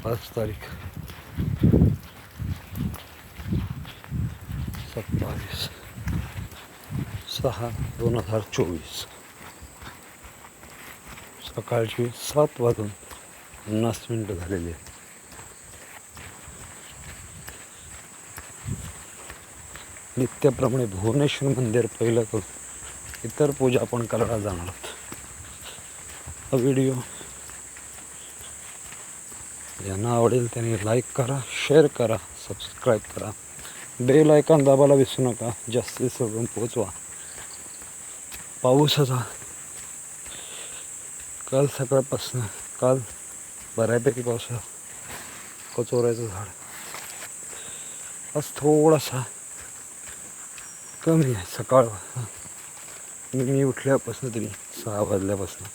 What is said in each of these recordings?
5 तारीख 27/6/2024 सकाळची 7:50 झालेली आहे. नित्याप्रमाणे भुवनेश्वर मंदिर पहिलं करून इतर पूजा आपण करायला जाणार आहोत. हा व्हिडिओ ज्यांना आवडेल त्यांनी लाईक करा, शेअर करा, सबस्क्राईब करा, बेल आयकॉन दाबायला विसरू नका. जास्तीत सगळं पोहोचवा. पाऊसाचा काल सकाळपासून बऱ्यापैकी पाऊस कचोऱ्याचं झाड आज थोडासा कमी आहे. सकाळ मी उठल्यापासून तरी 6 वाजल्यापासून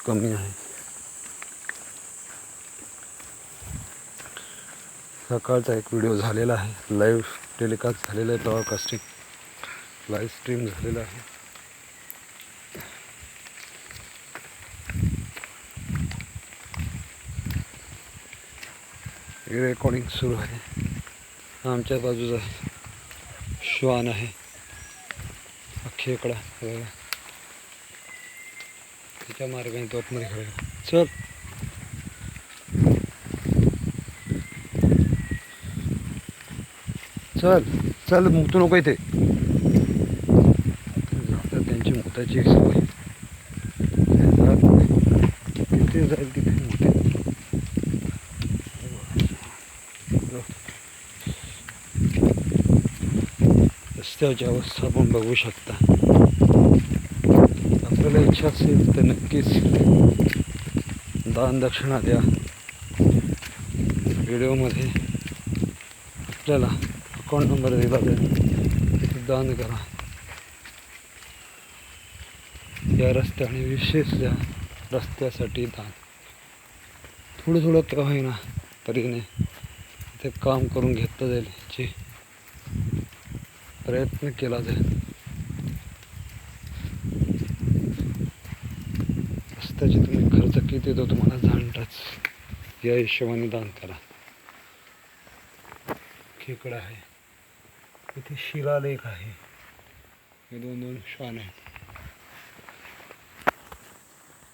कमी आहे. सकाळचा एक व्हिडिओ झालेला आहे, लाईव्ह टेलिकास्ट झालेला आहे, ब्रॉडकास्टिंग लाईव्ह स्ट्रीम झालेला आहे. रेकॉर्डिंग सुरू आहे. आमच्या बाजूचा श्वान आहे, खेकडा बघा त्याच्या मार्गाने तो आतमध्ये खेळायला. चल चल चल, मुतू नको इथे. त्यांची मुताची सवय, तिथे जाईल तिथे मुते. रस्त्याची अवस्था आपण बघू शकता. आपल्याला इच्छा असेल तर नक्कीच दान दक्षिणा द्या. व्हिडिओमध्ये आपल्याला अकाउंट नंबर दिला जाईल, दान करा. या रस्त्याने विशेष द्या, रस्त्यासाठी दान. थोडं थोडं का होईना तरीने ते काम करून घेतलं जाईल याची प्रयत्न केला जाईल. रस्त्याचे तुम्ही खर्च किती येतो तुम्हाला जाणताच. या हिशोबाने दान करा. खेकडा आहे, इथे शिलालेख आहे, हे 2 श्वान आहेत.